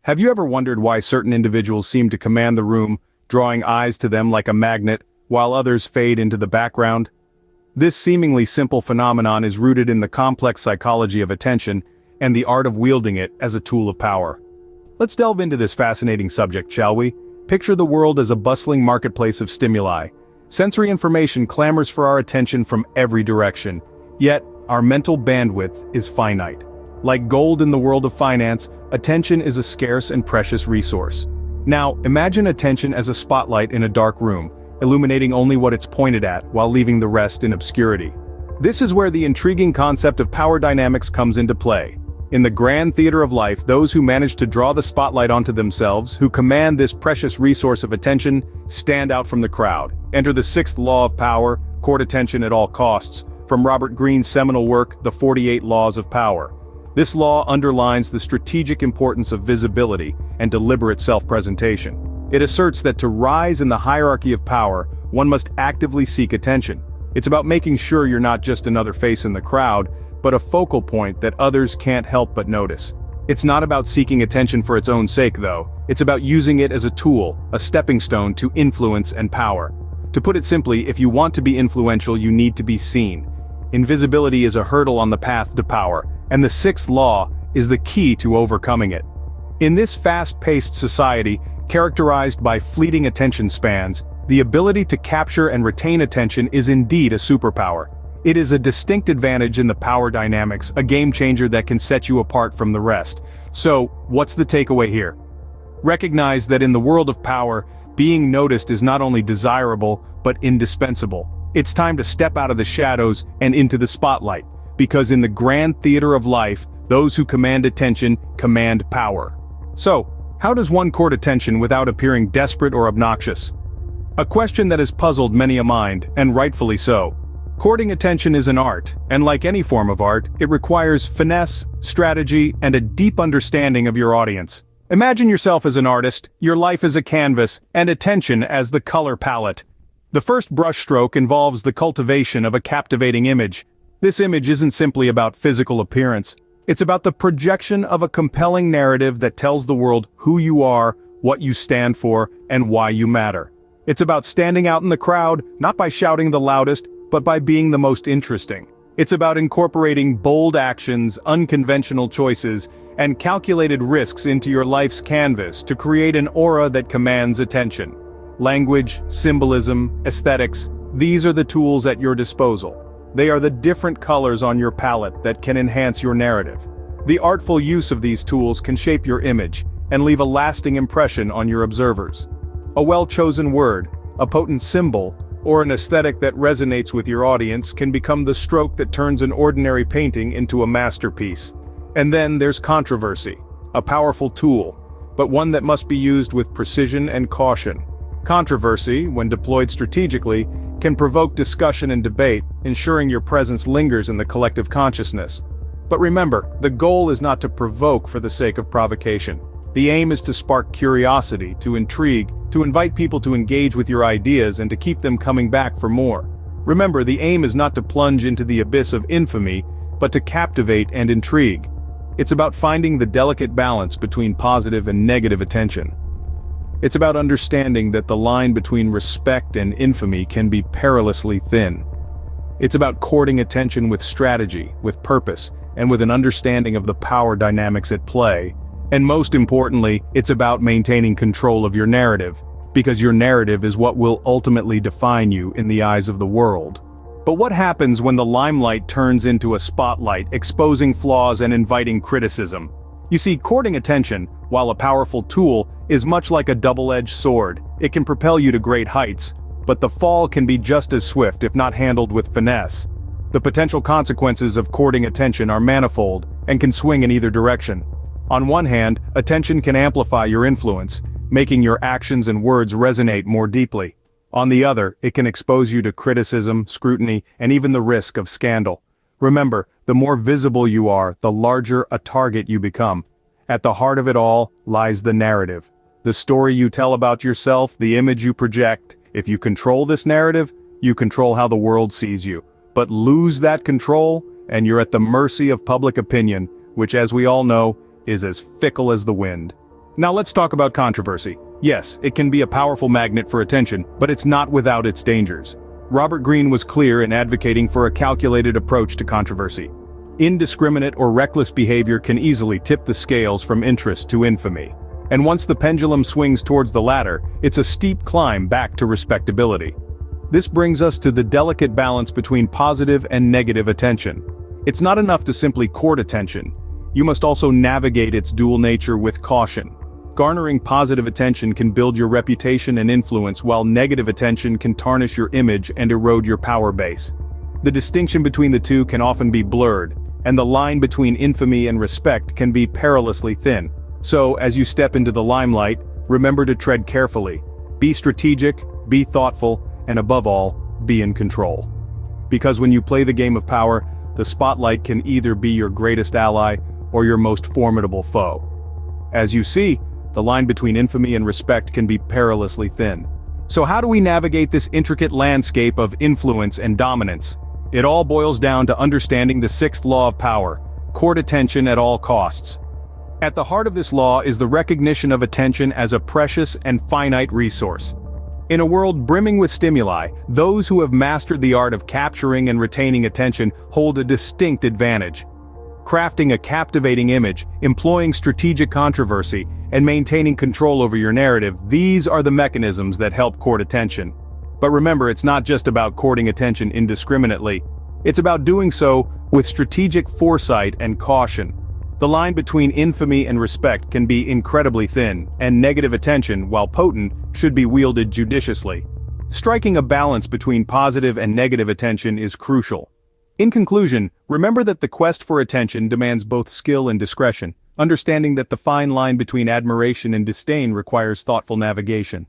Have you ever wondered why certain individuals seem to command the room, drawing eyes to them like a magnet, while others fade into the background? This seemingly simple phenomenon is rooted in the complex psychology of attention and the art of wielding it as a tool of power. Let's delve into this fascinating subject, shall we? Picture the world as a bustling marketplace of stimuli. Sensory information clamors for our attention from every direction, yet our mental bandwidth is finite. Like gold in the world of finance, attention is a scarce and precious resource. Now, imagine attention as a spotlight in a dark room, illuminating only what it's pointed at while leaving the rest in obscurity. This is where the intriguing concept of power dynamics comes into play. In the grand theater of life, those who manage to draw the spotlight onto themselves, who command this precious resource of attention, stand out from the crowd. Enter the sixth law of power, court attention at all costs, from Robert Greene's seminal work, The 48 Laws of Power. This law underlines the strategic importance of visibility and deliberate self-presentation. It asserts that to rise in the hierarchy of power, one must actively seek attention. It's about making sure you're not just another face in the crowd, but a focal point that others can't help but notice. It's not about seeking attention for its own sake, though. It's about using it as a tool, a stepping stone to influence and power. To put it simply, if you want to be influential, you need to be seen. Invisibility is a hurdle on the path to power, and the sixth law is the key to overcoming it. In this fast-paced society, characterized by fleeting attention spans, the ability to capture and retain attention is indeed a superpower. It is a distinct advantage in the power dynamics, a game-changer that can set you apart from the rest. So, what's the takeaway here? Recognize that in the world of power, being noticed is not only desirable, but indispensable. It's time to step out of the shadows and into the spotlight, because in the grand theater of life, those who command attention command power. So, how does one court attention without appearing desperate or obnoxious? A question that has puzzled many a mind, and rightfully so. Courting attention is an art, and like any form of art, it requires finesse, strategy, and a deep understanding of your audience. Imagine yourself as an artist, your life as a canvas, and attention as the color palette. The first brushstroke involves the cultivation of a captivating image. This image isn't simply about physical appearance. It's about the projection of a compelling narrative that tells the world who you are, what you stand for, and why you matter. It's about standing out in the crowd, not by shouting the loudest, but by being the most interesting. It's about incorporating bold actions, unconventional choices, and calculated risks into your life's canvas to create an aura that commands attention. Language, symbolism, aesthetics, these are the tools at your disposal. They are the different colors on your palette that can enhance your narrative. The artful use of these tools can shape your image and leave a lasting impression on your observers. A well-chosen word, a potent symbol, or an aesthetic that resonates with your audience can become the stroke that turns an ordinary painting into a masterpiece. And then there's controversy, a powerful tool, but one that must be used with precision and caution. Controversy, when deployed strategically, can provoke discussion and debate, ensuring your presence lingers in the collective consciousness. But remember, the goal is not to provoke for the sake of provocation. The aim is to spark curiosity, to intrigue, to invite people to engage with your ideas and to keep them coming back for more. Remember, the aim is not to plunge into the abyss of infamy, but to captivate and intrigue. It's about finding the delicate balance between positive and negative attention. It's about understanding that the line between respect and infamy can be perilously thin. It's about courting attention with strategy, with purpose, and with an understanding of the power dynamics at play. And most importantly, it's about maintaining control of your narrative, because your narrative is what will ultimately define you in the eyes of the world. But what happens when the limelight turns into a spotlight, exposing flaws and inviting criticism? You see, courting attention, while a powerful tool, is much like a double-edged sword. It can propel you to great heights, but the fall can be just as swift if not handled with finesse. The potential consequences of courting attention are manifold and can swing in either direction. On one hand, attention can amplify your influence, making your actions and words resonate more deeply. On the other, it can expose you to criticism, scrutiny, and even the risk of scandal. Remember, the more visible you are, the larger a target you become. At the heart of it all lies the narrative. The story you tell about yourself, the image you project. If you control this narrative, you control how the world sees you. But lose that control, and you're at the mercy of public opinion, which, as we all know, is as fickle as the wind. Now let's talk about controversy. Yes, it can be a powerful magnet for attention, but it's not without its dangers. Robert Greene was clear in advocating for a calculated approach to controversy. Indiscriminate or reckless behavior can easily tip the scales from interest to infamy. And once the pendulum swings towards the latter, it's a steep climb back to respectability. This brings us to the delicate balance between positive and negative attention. It's not enough to simply court attention. You must also navigate its dual nature with caution. Garnering positive attention can build your reputation and influence, while negative attention can tarnish your image and erode your power base. The distinction between the two can often be blurred, and the line between infamy and respect can be perilously thin. So, as you step into the limelight, remember to tread carefully. Be strategic, be thoughtful, and above all, be in control. Because when you play the game of power, the spotlight can either be your greatest ally or your most formidable foe. As you see, the line between infamy and respect can be perilously thin. So how do we navigate this intricate landscape of influence and dominance? It all boils down to understanding the sixth law of power: court attention at all costs. At the heart of this law is the recognition of attention as a precious and finite resource. In a world brimming with stimuli, those who have mastered the art of capturing and retaining attention hold a distinct advantage. Crafting a captivating image, employing strategic controversy, and maintaining control over your narrative, these are the mechanisms that help court attention. But remember, it's not just about courting attention indiscriminately. It's about doing so with strategic foresight and caution. The line between infamy and respect can be incredibly thin, and negative attention, while potent, should be wielded judiciously. Striking a balance between positive and negative attention is crucial. In conclusion, remember that the quest for attention demands both skill and discretion, understanding that the fine line between admiration and disdain requires thoughtful navigation.